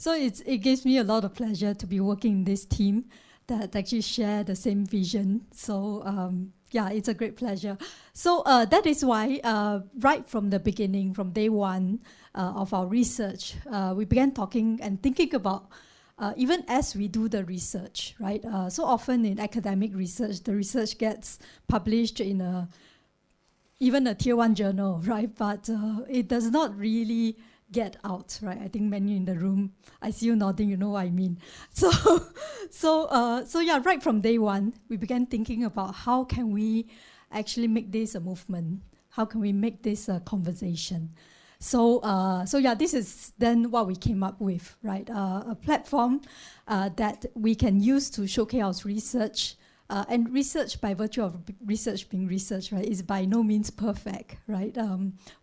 So it gives me a lot of pleasure to be working in this team that actually share the same vision. So yeah, it's a great pleasure. So that is why right from the beginning, from day one of our research, we began talking and thinking about even as we do the research, right? So often in academic research, the research gets published in even a tier 1 journal, right? But it does not really get out, right? I think many in the room, I see you nodding, you know what I mean. So yeah, right from day one, we began thinking about how can we actually make this a movement? How can we make this a conversation? So yeah, this is then what we came up with, right? A platform that we can use to showcase our research. And research, by virtue of research being research, right, is by no means perfect, right?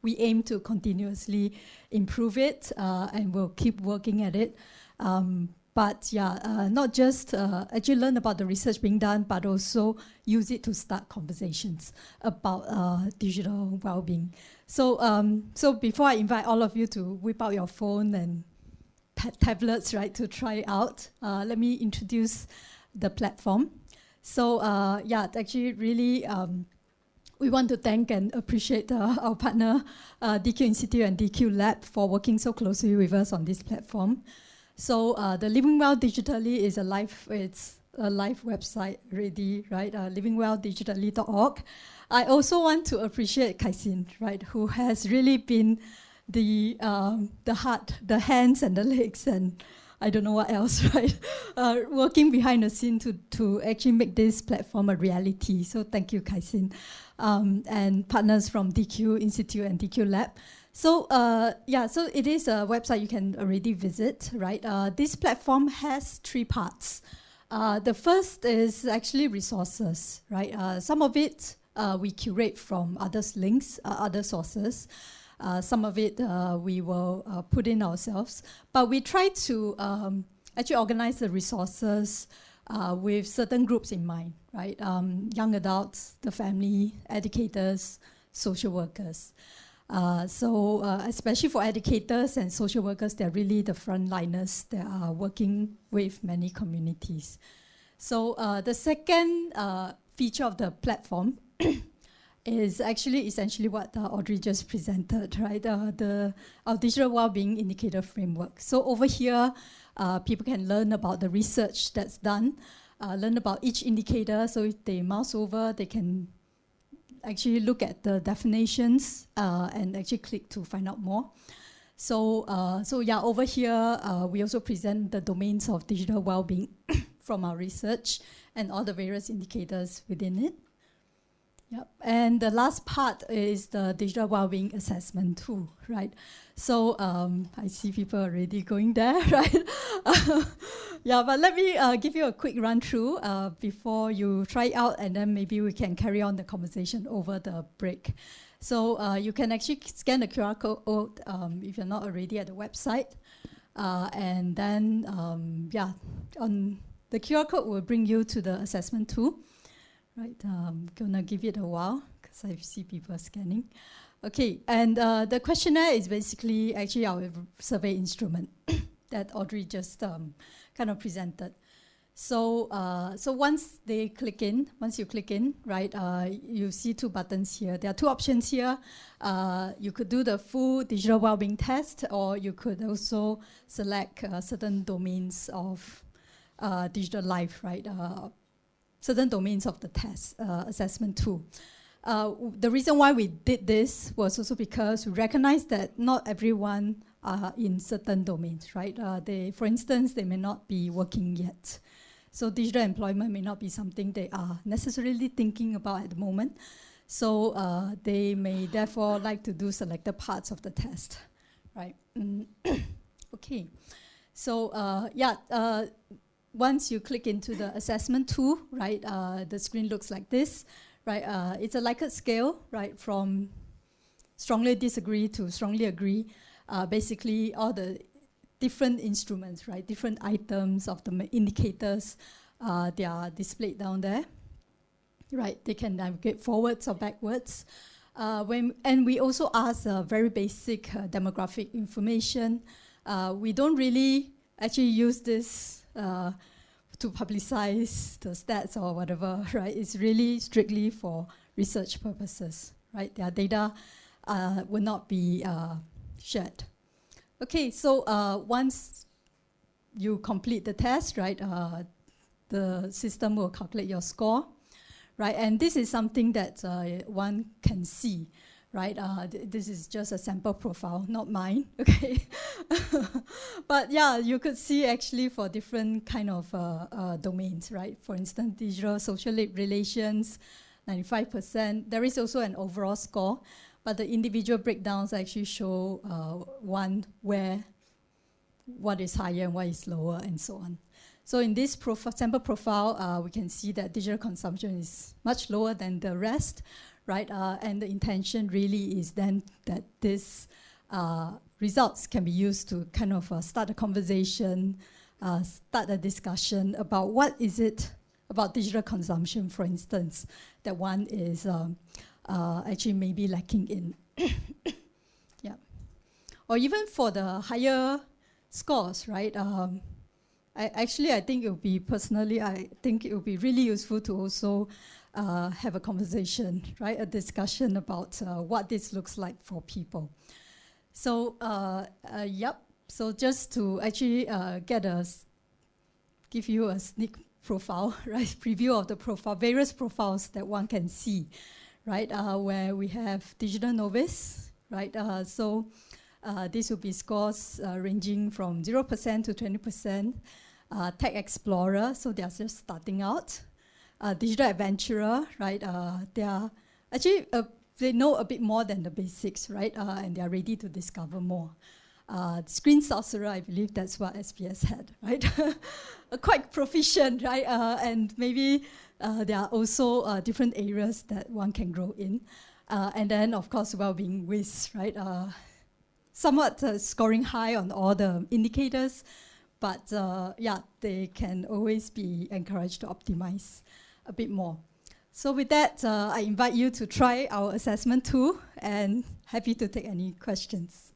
We aim to continuously improve it, and we'll keep working at it. But yeah, not just actually learn about the research being done, but also use it to start conversations about digital well-being. So before I invite all of you to whip out your phone and tablets, right, to try it out, let me introduce the platform. So yeah, actually really we want to thank and appreciate our partner DQ Institute and DQ Lab for working so closely with us on this platform. So the Living Well Digitally is it's a live website already, right? livingwelldigitally.org. I also want to appreciate Kaisin, right, who has really been the heart, the hands and the legs and I don't know what else, right? Working behind the scene to actually make this platform a reality. So thank you, Kaisin. And partners from DQ Institute and DQ Lab. So yeah, so it is a website you can already visit, right? This platform has 3 parts. The first is actually resources, right? Some of it we curate from others' links, other sources. Some of it we will put in ourselves, but we try to actually organize the resources with certain groups in mind, right? Young adults, the family, educators, social workers. So especially for educators and social workers, they're really the frontliners that are working with many communities. So the second feature of the platform is actually essentially what Audrey just presented, right? Our digital well-being indicator framework. So over here, people can learn about the research that's done, learn about each indicator. So if they mouse over, they can actually look at the definitions and actually click to find out more. So yeah, over here, we also present the domains of digital well-being from our research and all the various indicators within it. Yep. And the last part is the digital well-being assessment tool, right? So I see people already going there, right? Yeah, but let me give you a quick run through before you try it out, and then maybe we can carry on the conversation over the break. So you can actually scan the QR code if you're not already at the website. And then, yeah, on the QR code will bring you to the assessment tool. Right, I'm gonna give it a while because I see people scanning. Okay, and the questionnaire is basically actually our survey instrument that Audrey just kind of presented. So, so once you click in, right, you see 2 buttons here. There are 2 options here. You could do the full digital well-being test, or you could also select certain domains of digital life, right? Certain domains of the test assessment tool. The reason why we did this was also because we recognize that not everyone are in certain domains, right? For instance, they may not be working yet. So digital employment may not be something they are necessarily thinking about at the moment. So they may therefore like to do selected parts of the test, right? Okay, so yeah, once you click into the assessment tool, right, the screen looks like this, right? It's a Likert scale, right, from strongly disagree to strongly agree. Basically, all the different instruments, right, different items of the indicators, they are displayed down there, right? They can navigate forwards or backwards. And we also ask very basic demographic information. We don't really actually use this to publicize the stats or whatever, right? It's really strictly for research purposes, right? Their data will not be shared. Okay, so once you complete the test, right, the system will calculate your score, right? And this is something that one can see, right? This is just a sample profile, not mine, okay? But yeah, you could see actually for different kind of domains, right? For instance, digital social relations, 95%. There is also an overall score, but the individual breakdowns actually show one where what is higher and what is lower and so on. So in this sample profile, we can see that digital consumption is much lower than the rest, right? And the intention really is then that this results can be used to kind of start a conversation, start a discussion about what is it about digital consumption, for instance, that one is actually maybe lacking in. Yeah. Or even for the higher scores, right? I think it would be, personally, I think it would be really useful to also have a conversation, right? A discussion about what this looks like for people. So, yep. So just to actually give you a sneak profile, right? Preview of the profile, various profiles that one can see, right? Where we have digital novice, right? So this will be scores ranging from 0% to 20%. Tech explorer, so they are just starting out. Digital adventurer, right? They are actually, they know a bit more than the basics, right? And they are ready to discover more. Screen sorcerer, I believe that's what SPS had, right? Quite proficient, right? And maybe there are also different areas that one can grow in. And then, of course, well-being whiz, right? Somewhat scoring high on all the indicators, but yeah, they can always be encouraged to optimize a bit more. So with that, I invite you to try our assessment tool, and happy to take any questions.